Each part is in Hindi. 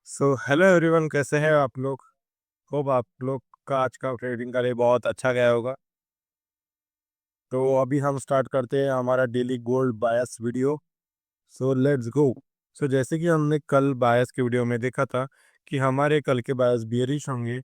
हेलो एवरीवन, कैसे हैं आप लोग। होप आप लोग का आज का ट्रेडिंग का डे बहुत अच्छा गया होगा। तो अभी हम स्टार्ट करते हैं हमारा daily gold bias video. Let's go. जैसे कि हमने कल बायस के वीडियो में देखा था कि हमारे कल के बायस बियरिश होंगे।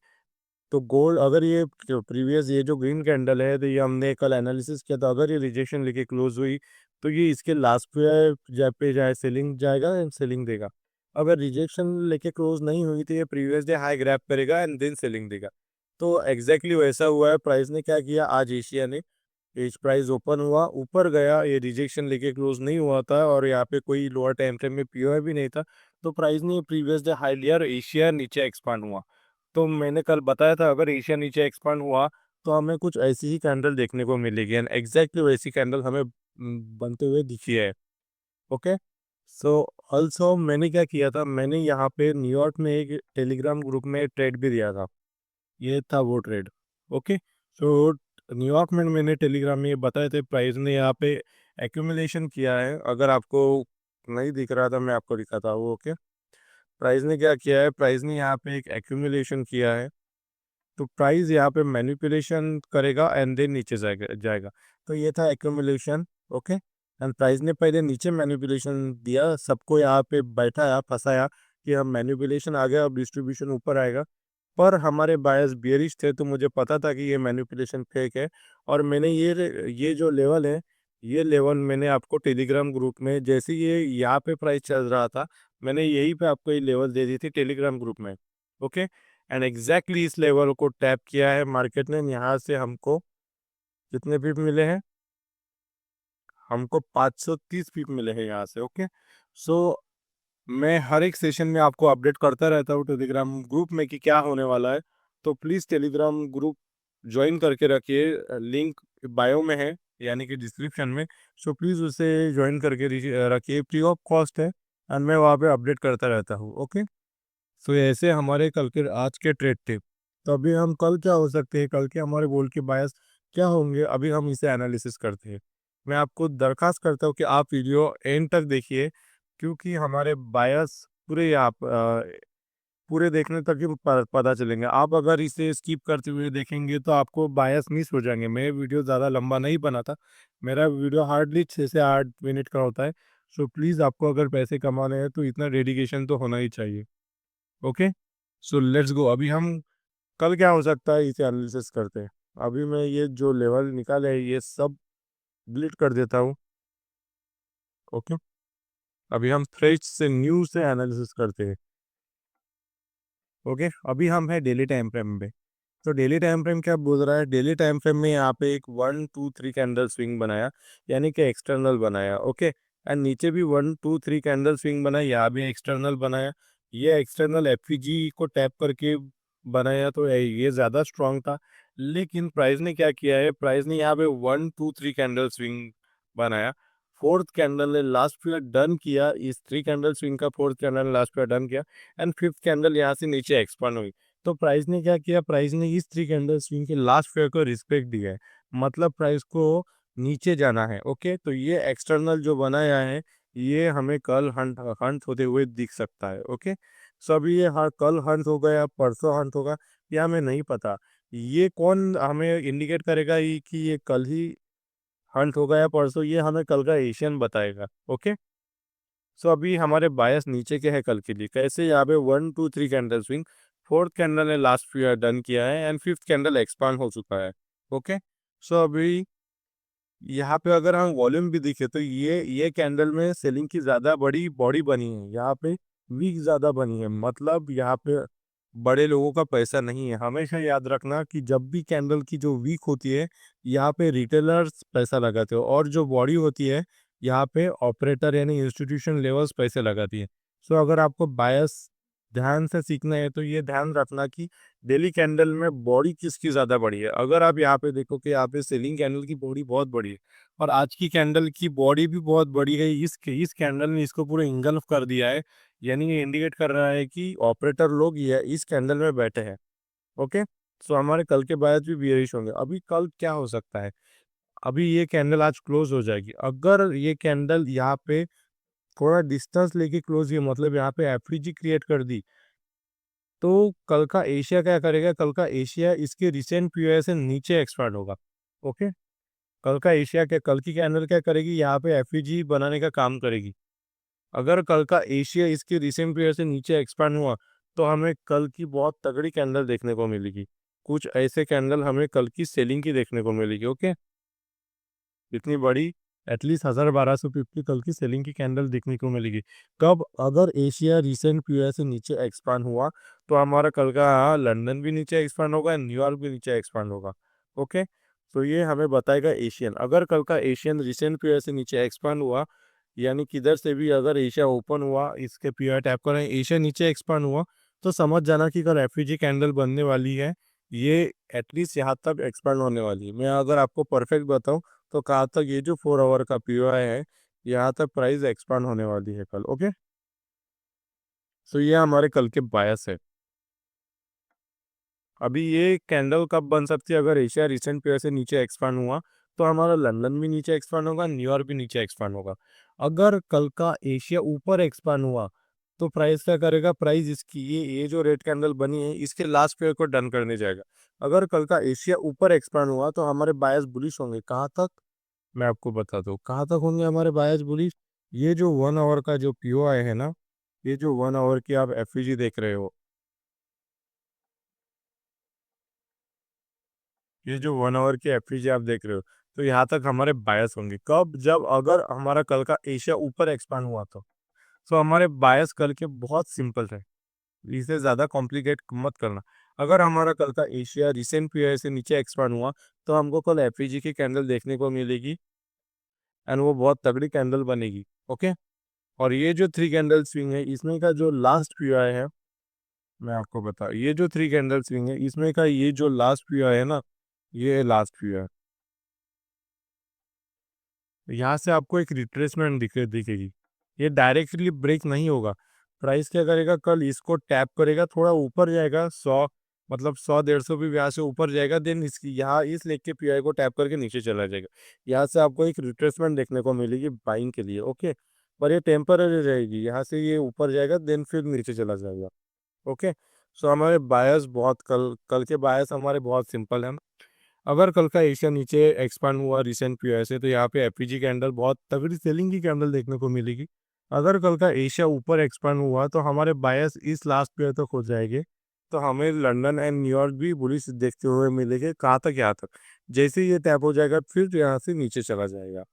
तो गोल्ड अगर ये प्रीवियस ये जो ग्रीन कैंडल है, तो ये हमने कल एनालिसिस किया था, अगर ये रिजेक्शन लेके क्लोज हुई तो ये इसके लास्ट पे जाए सेलिंग जाएगा एंड सेलिंग देगा। अगर रिजेक्शन लेके क्लोज नहीं हुई तो ये प्रीवियस डे हाई ग्रैब करेगा एंड देन सेलिंग देगा। तो एग्जैक्टली वैसा हुआ है। प्राइस ने क्या किया, आज एशिया ने एज प्राइस ओपन हुआ, ऊपर गया, ये रिजेक्शन लेके क्लोज नहीं हुआ था और यहाँ पे कोई लोअर टाइम फ्रेम में पीओ भी नहीं था। तो प्राइस ने प्रीवियस डे हाई लिया और एशिया नीचे एक्सपांड हुआ। तो मैंने कल बताया था अगर एशिया नीचे एक्सपांड हुआ तो हमें कुछ ऐसी ही कैंडल देखने को मिलेगी एंड एग्जैक्टली वैसी कैंडल हमें बनते हुए दिखी है। ओके। सो ऑल्सो मैंने क्या किया था, मैंने यहाँ पे न्यूयॉर्क में एक टेलीग्राम ग्रुप में ट्रेड भी दिया था। ये था वो ट्रेड। ओके। सो न्यूयॉर्क में मैंने टेलीग्राम में ये बताए थे, प्राइस ने यहाँ पे एक्यूमुलेशन किया है। अगर आपको नहीं दिख रहा था, मैं आपको दिखाता हूँ। ओके। प्राइस ने क्या किया है, प्राइस ने यहाँ पे एक एक्यूमुलेशन किया है। तो प्राइस यहाँ पे मैनिपुलेशन करेगा एंड देन नीचे जाएगा। तो ये था एक्यूमुलेशन। ओके। एंड प्राइस ने पहले नीचे मैनिपुलेशन दिया, सबको यहाँ पे बैठाया फंसाया कि हम मैनिपुलेशन आ गया, अब डिस्ट्रीब्यूशन ऊपर आएगा। पर हमारे बायर्स बियरिश थे तो मुझे पता था कि ये मैनिपुलेशन फेक है। और मैंने ये जो लेवल है, ये लेवल मैंने आपको टेलीग्राम ग्रुप में, जैसे ये यहाँ पे प्राइस चल रहा था, मैंने यहीं पे आपको ये लेवल दे दी थी टेलीग्राम ग्रुप में। ओके। एंड एग्जैक्टली इस लेवल को टैप किया है मार्केट ने। यहाँ से हमको कितने पिप मिले हैं, हमको 530 पिप मिले हैं यहाँ से। ओके। सो मैं हर एक सेशन में आपको अपडेट करता रहता हूँ टेलीग्राम ग्रुप में कि क्या होने वाला है। तो प्लीज़ टेलीग्राम ग्रुप ज्वाइन करके रखिए, लिंक बायो में है, यानी कि डिस्क्रिप्शन में। सो प्लीज़ उसे ज्वाइन करके रखिए, फ्री ऑफ कॉस्ट है एंड मैं वहाँ पे अपडेट करता रहता हूँ। ओके। सो ऐसे हमारे कल के आज के ट्रेड टिप। तो अभी हम कल क्या हो सकते हैं, कल के हमारे गोल्ड के बायस क्या होंगे, अभी हम इसे एनालिसिस करते हैं। मैं आपको दरखास्त करता हूँ कि आप वीडियो एंड तक देखिए, क्योंकि हमारे बायस पूरे आप पूरे देखने तक ही पता चलेंगे। आप अगर इसे स्किप करते हुए देखेंगे तो आपको बायस मिस हो जाएंगे। मैं वीडियो ज़्यादा लंबा नहीं बनाता, मेरा वीडियो हार्डली 6 से 8 मिनट का होता है। सो प्लीज़, आपको अगर पैसे कमाने हैं तो इतना डेडिकेशन तो होना ही चाहिए। ओके। So let's go. अभी हम कल क्या हो सकता है इसे एनालिसिस करते हैं। अभी मैं ये जो लेवल निकाले है ये सब डिलीट कर देता हूँ। ओके। अभी हम फ्रेश से न्यू से एनालिसिस करते हैं। ओके। अभी हम है डेली टाइम फ्रेम पे। तो डेली टाइम फ्रेम क्या बोल रहा है, डेली टाइम फ्रेम में यहाँ पे एक 1 2 3 कैंडल स्विंग बनाया, यानी कि एक्सटर्नल बनाया। ओके। एंड नीचे भी 1 2 3 कैंडल स्विंग बनाया, यहाँ भी एक्सटर्नल बनाया। ये एक्सटर्नल एफईजी को टैप करके बनाया, तो ये ज़्यादा स्ट्रांग था। लेकिन प्राइस ने क्या किया है, प्राइस ने यहाँ पे 1 2 3 कैंडल स्विंग बनाया। फोर्थ कैंडल ने लास्ट पीरियड डन किया, इस 3 कैंडल स्विंग का फोर्थ कैंडल ने लास्ट पीरियड डन किया एंड फिफ्थ कैंडल यहाँ से नीचे एक्सपांड हुई। तो प्राइस ने क्या किया, प्राइस ने इस 3 कैंडल स्विंग के लास्ट फेयर को रिस्पेक्ट दिया है, मतलब प्राइस को नीचे जाना है। ओके। तो ये एक्सटर्नल जो बनाया है, ये हमें कल हंट हंट होते हुए दिख सकता है। ओके। सो अभी ये हाँ कल हंट होगा या परसों हंट होगा, या हमें नहीं पता। ये कौन हमें इंडिकेट करेगा कि ये कल ही हंट होगा या परसों, ये हमें कल का एशियन बताएगा। ओके। सो अभी हमारे बायस नीचे के हैं कल के लिए, कैसे, यहाँ पे 1 2 3 कैंडल स्विंग, फोर्थ कैंडल ने लास्ट पीरियड डन किया है एंड फिफ्थ कैंडल एक्सपांड हो चुका है। ओके। सो अभी यहाँ पे अगर हम वॉल्यूम भी दिखे तो ये कैंडल में सेलिंग की ज़्यादा बड़ी बॉडी बनी है, यहाँ पे वीक ज़्यादा बनी है, मतलब यहाँ पे बड़े लोगों का पैसा नहीं है। हमेशा याद रखना कि जब भी कैंडल की जो वीक होती है, यहाँ पे रिटेलर्स पैसा लगाते हो, और जो बॉडी होती है यहाँ पे ऑपरेटर यानी इंस्टीट्यूशन लेवल्स पैसे लगाती है। सो अगर आपको बायस ध्यान से सीखना है तो ये ध्यान रखना कि डेली कैंडल में बॉडी किसकी ज़्यादा बड़ी है। अगर आप यहाँ पे देखो कि यहाँ पे सेलिंग कैंडल की बॉडी बहुत बड़ी है और आज की कैंडल की बॉडी भी बहुत बड़ी है, इस कैंडल ने इसको पूरा इंगल्फ कर दिया है, यानी ये इंडिकेट कर रहा है कि ऑपरेटर लोग ये इस कैंडल में बैठे हैं। ओके। सो हमारे कल के बाद भी बियरिश होंगे। अभी कल क्या हो सकता है, अभी ये कैंडल आज क्लोज हो जाएगी, अगर ये कैंडल यहाँ पे थोड़ा डिस्टेंस लेके क्लोज हुई, मतलब यहाँ पे एफईजी क्रिएट कर दी, तो कल का एशिया क्या करेगा, कल का एशिया इसके रिसेंट पीओआई से नीचे एक्सपांड होगा। ओके, कल का एशिया क्या, कल की कैंडल क्या करेगी, यहाँ पे एफईजी बनाने का काम करेगी। अगर कल का एशिया इसके रिसेंट पीरियड से नीचे एक्सपांड हुआ तो हमें कल की बहुत तगड़ी कैंडल देखने को मिलेगी। कुछ ऐसे कैंडल हमें कल की सेलिंग की देखने को मिलेगी। ओके, इतनी बड़ी एटलीस्ट 1250 कल की सेलिंग की कैंडल देखने को मिलेगी। कब, अगर एशिया रिसेंट पीरियड से नीचे एक्सपांड हुआ तो हमारा कल का लंदन भी नीचे एक्सपांड होगा, न्यूयॉर्क भी नीचे एक्सपांड होगा। ओके, तो ये हमें बताएगा एशियन। अगर कल का एशियन रिसेंट पीरियड से नीचे एक्सपांड हुआ, यानी किधर से भी अगर एशिया ओपन हुआ, इसके पीआर टैप करें, एशिया नीचे एक्सपांड हुआ, तो समझ जाना कि कल एफईजी कैंडल बनने वाली है। ये एटलीस्ट यहाँ तक एक्सपांड होने वाली है। मैं अगर आपको परफेक्ट बताऊं तो कहाँ तक, ये जो 4 आवर का पीओआई है, यहाँ तक प्राइस एक्सपांड होने वाली है कल। ओके, सो ये हमारे कल के बायस है। अभी ये कैंडल कब बन सकती है, अगर एशिया रिसेंट पेयर से नीचे एक्सपांड हुआ तो हमारा लंदन भी नीचे एक्सपांड होगा, न्यूयॉर्क भी नीचे एक्सपांड होगा। अगर कल का एशिया ऊपर एक्सपांड हुआ तो प्राइस क्या करेगा, प्राइस इसकी ये जो रेड कैंडल बनी है इसके लास्ट पेयर को डन करने जाएगा। अगर कल का एशिया ऊपर एक्सपांड हुआ तो हमारे बायस बुलिश होंगे। कहाँ तक, मैं आपको बता दूं कहाँ तक होंगे हमारे बायस बुलिश। ये जो 1 आवर का जो पीओआई है ना, ये जो 1 आवर की आप एफईजी देख रहे हो, ये जो 1 आवर की एफईजी आप देख रहे हो, तो यहाँ तक हमारे बायस होंगे। कब, जब अगर हमारा कल का एशिया ऊपर एक्सपांड हुआ तो हमारे बायस कल के बहुत सिंपल है, इसे ज़्यादा कॉम्प्लिकेट मत करना। अगर हमारा कल का एशिया रिसेंट पीरियड से नीचे एक्सपांड हुआ तो हमको कल एफईजी की कैंडल देखने को मिलेगी, एंड वो बहुत तगड़ी कैंडल बनेगी। ओके, और ये जो 3 कैंडल स्विंग है इसमें का जो लास्ट पीओआई है, मैं आपको बता, ये जो 3 कैंडल स्विंग है इसमें का ये जो लास्ट पीओआई है ना, ये लास्ट पीओआई। यहाँ से आपको एक रिट्रेसमेंट दिखेगी। ये डायरेक्टली ब्रेक नहीं होगा। प्राइस क्या करेगा, कल इसको टैप करेगा, थोड़ा ऊपर जाएगा, 100 मतलब 100-150 भी यहाँ से ऊपर जाएगा, देन इसकी यहाँ इस लेग के पीआई को टैप करके नीचे चला जाएगा। यहाँ से आपको एक रिट्रेसमेंट देखने को मिलेगी बाइंग के लिए। ओके, पर ये टेम्पररी रहेगी, यहाँ से ये ऊपर जाएगा देन फिर नीचे चला जाएगा। ओके, सो हमारे बायस बहुत, कल कल के बायस हमारे बहुत सिंपल हैं। अगर कल का एशिया नीचे एक्सपांड हुआ रिसेंट पीओआई से तो यहाँ पे एफईजी कैंडल बहुत तगड़ी सेलिंग की कैंडल देखने को मिलेगी। अगर कल का एशिया ऊपर एक्सपांड हुआ तो हमारे बायस इस लास्ट पीओआई तक हो जाएंगे, तो हमें लंदन एंड न्यूयॉर्क भी बुलिश देखते हुए मिलेंगे। कहाँ तक, यहाँ तक। जैसे ही ये टैप हो जाएगा फिर यहाँ से नीचे चला जाएगा।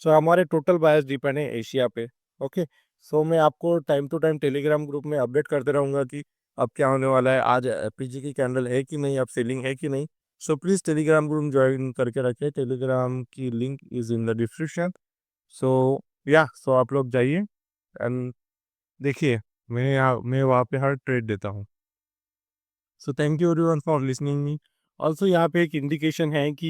सो हमारे टोटल बायस डिपेंड है एशिया पे। ओके, सो मैं आपको time to time telegram group में अपडेट करते रहूँगा कि अब क्या होने वाला है, आज एफईजी की कैंडल है कि नहीं, अब सेलिंग है कि नहीं। So please Telegram group join करके रखें, टेलीग्राम की link is in the description. So yeah, so आप लोग जाइए एंड देखिए, मैं वहाँ पे हर ट्रेड देता हूँ। So thank you everyone for listening me. Also यहाँ पे एक इंडिकेशन है कि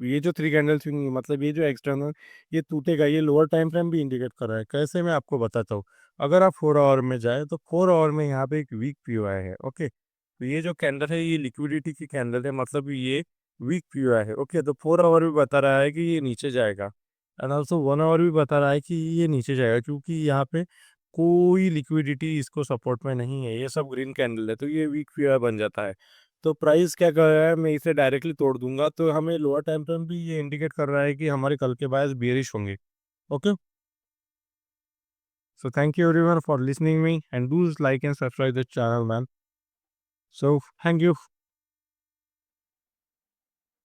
ये जो 3 कैंडल स्विंग, मतलब ये जो एक्सटर्नल, ये टूटेगा, ये लोअर टाइम फ्रेम भी इंडिकेट कर रहा है। कैसे, मैं आपको बताता हूँ। अगर आप 4 आवर में जाए तो 4 आवर में यहाँ पे एक वीक पीओआई है। ओके, तो ये जो कैंडल है ये लिक्विडिटी की कैंडल है, मतलब ये वीक पीओआई है। ओके, तो 4 आवर भी बता रहा है कि ये नीचे जाएगा, एंड ऑल्सो 1 आवर भी बता रहा है कि ये नीचे जाएगा, क्योंकि यहाँ पे कोई लिक्विडिटी इसको सपोर्ट में नहीं है, ये सब ग्रीन कैंडल है, तो ये वीक पीओआई बन जाता है। तो प्राइस क्या कर रहा है, मैं इसे डायरेक्टली तोड़ दूंगा तो हमें लोअर टाइम फ्रेम भी ये इंडिकेट कर रहा है कि हमारे कल के बायस बेरिश होंगे। Okay, so thank you everyone for listening me and do like and subscribe the channel man. So thank you.